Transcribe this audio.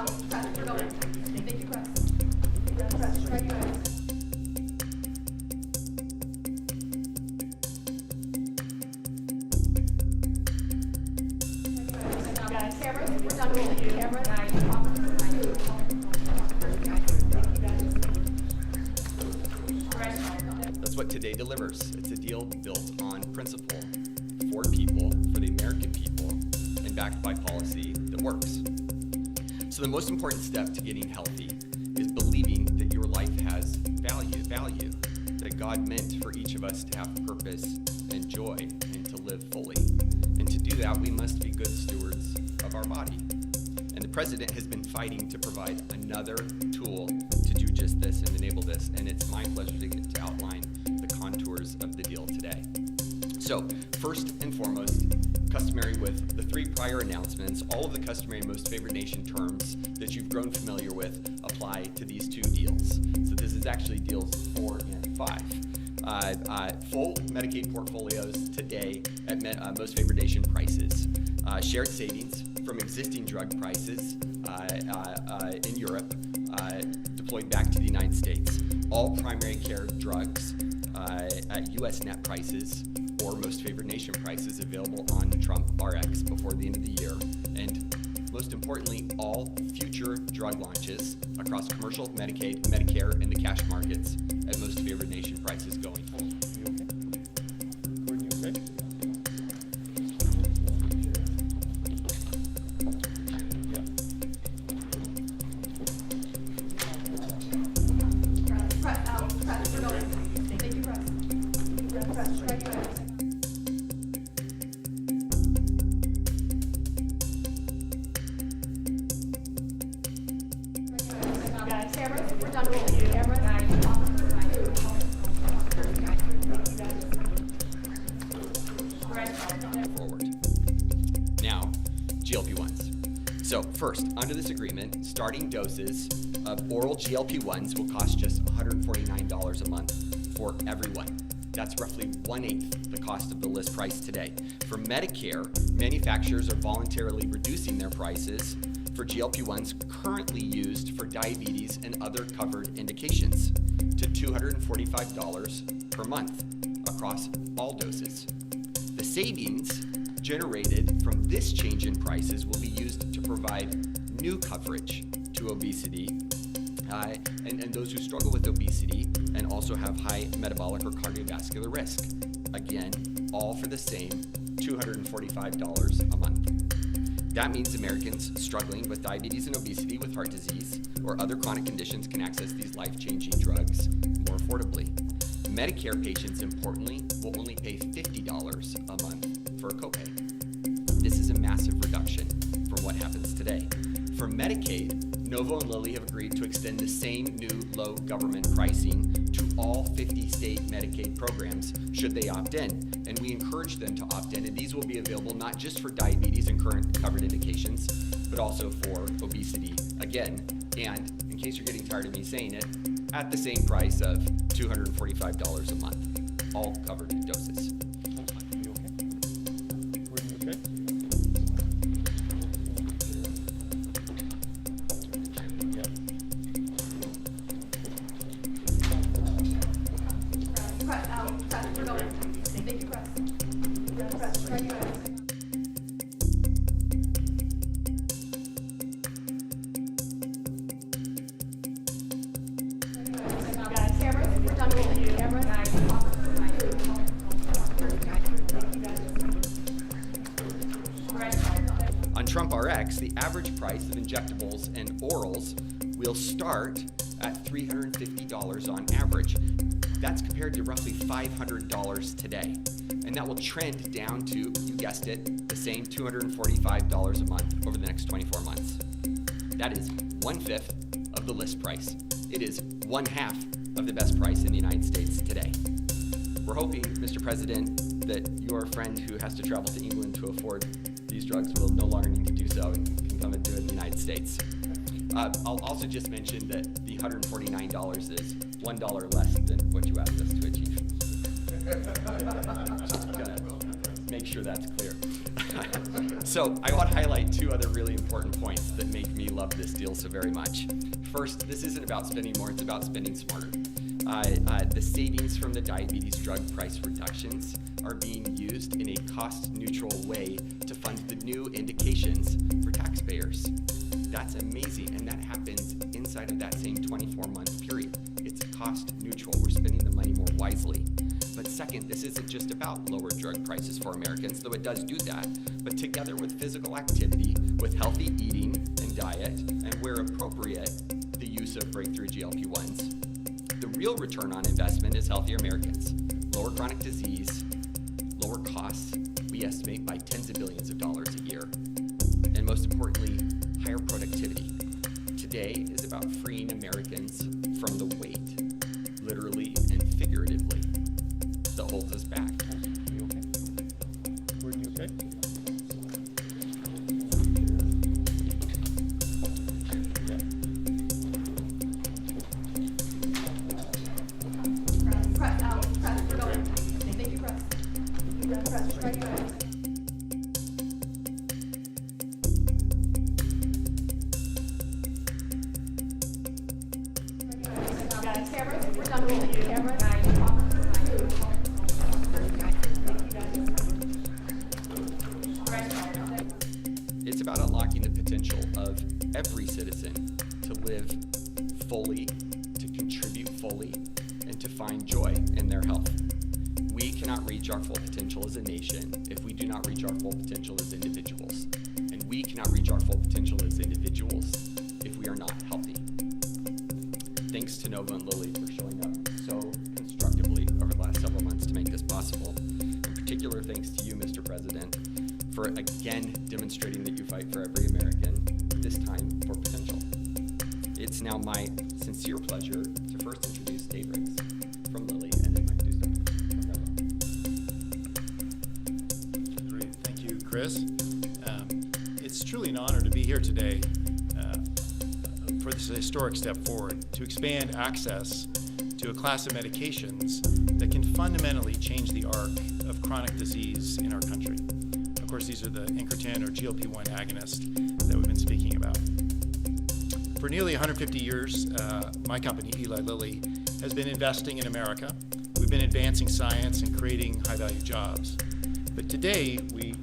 Press, we're going. Thank you, press. Press, right, guys. Cameras, we're done rolling. Cameras. That's what today delivers. It's a deal built on principle, for people, for the American people, and backed by policy that works. So the most important step to getting healthy is believing that your life has value, that God meant for each of us to have purpose and joy and to live fully. And to do that, we must be good stewards of our body. And the president has been fighting to provide another tool to do just this and enable this. And it's my pleasure to get to outline the contours of the deal today. So first and foremost, customary with the three prior announcements, all of the customary most favored nation terms that you've grown familiar with apply to these two deals. So this is actually deals 4 and 5. Full Medicaid portfolios today at most favored nation prices. Shared savings from existing drug prices in Europe deployed back to the United States. All primary care drugs at U.S. net prices or most favored nation prices available on Trump RX before the end of the year. And most importantly, all future drug launches across commercial, Medicaid, Medicare, and the cash markets at most favored nation prices going forward. You okay? Gordon, you okay? Press, we're going. Thank you, press. Press, right, guys. Cameras, we're done rolling. Cameras. Forward. Now, GLP-1s. So first, under this agreement, starting doses of oral GLP-1s will cost just $149 a month for everyone. That's roughly 1/8 the cost of the list price today. For Medicare, manufacturers are voluntarily reducing their prices for GLP-1s currently used for diabetes and other covered indications to $245 per month across all doses. The savings generated from this change in prices will be used to provide new coverage to obesity and those who struggle with obesity and also have high metabolic or cardiovascular risk. Again, all for the same $245 a month. That means Americans struggling with diabetes and obesity, with heart disease, or other chronic conditions can access these life-changing drugs more affordably. Medicare patients, importantly, will only pay $50 a month for a copay. This is a massive reduction from what happens today. For Medicaid, Novo and Lilly have agreed to extend the same new low government pricing to all 50 state Medicaid programs should they opt in. And we encourage them to opt in, and these will be available not just for diabetes and current covered indications, but also for obesity again. And in case you're getting tired of me saying it, at the same price of $245 a month, all covered doses. You okay? Gordon, you okay? Press, we're going. Thank you, press. Press, right, guys. Cameras, we're done rolling. Cameras. On Trump RX, the average price of injectables and orals will start at $350 on average. That's compared to roughly $500 today. And that will trend down to, you guessed it, the same $245 a month over the next 24 months. That is 1/5 of the list price. It is 1/2 of the best price in the United States today. We're hoping, Mr. President, that your friend who has to travel to England to afford these drugs will no longer need to do so and can come and do it in the United States. I'll also just mention that the $149 is $1 less than what you asked us to achieve. Just gonna make sure that's clear. So I want to highlight two other really important points that make me love this deal so very much. First, this isn't about spending more, it's about spending smarter. The savings from the diabetes drug price reductions are being used in a cost-neutral way to fund the new indications for taxpayers. That's amazing, and that happens inside of that same 24-month period. It's cost-neutral. We're spending the money more wisely. But second, this isn't just about lower drug prices for Americans, though it does do that, but together with physical activity, with healthy eating and diet, and where appropriate, the use of breakthrough GLP-1s. The real return on investment is healthier Americans, lower chronic disease, lower costs, we estimate by tens of billions of dollars a year, and most importantly, higher productivity. Today is about freeing Americans from the weight, literally and figuratively, that holds us back. You okay? Gordon, you okay? Press, out, press, we're going. Thank you, press. Press, try again. Cameras, we're done rolling. Camera. It's about unlocking the potential of every citizen to live fully, to contribute fully, and to find joy in their health. We cannot reach our full potential as a nation if we do not reach our full potential as individuals. And we cannot reach our full potential as individuals if we are not healthy. Thanks to Nova and Lily for showing up so constructively over the last several months to make this possible. In particular, thanks to you, Mr. President, for again demonstrating that you fight for every American, this time for potential. It's now my sincere pleasure to first introduce Dave Riggs from Lilly and then Mike Dusto from Nova. Great, thank you, Chris. It's truly an honor to be here today for this historic step forward to expand access to a class of medications that can fundamentally change the arc of chronic disease in our country. Of course, these are the incretin or GLP-1 agonists that we've been speaking about. For nearly 150 years, my company, Eli Lilly, has been investing in America. We've been advancing science and creating high-value jobs. But today, we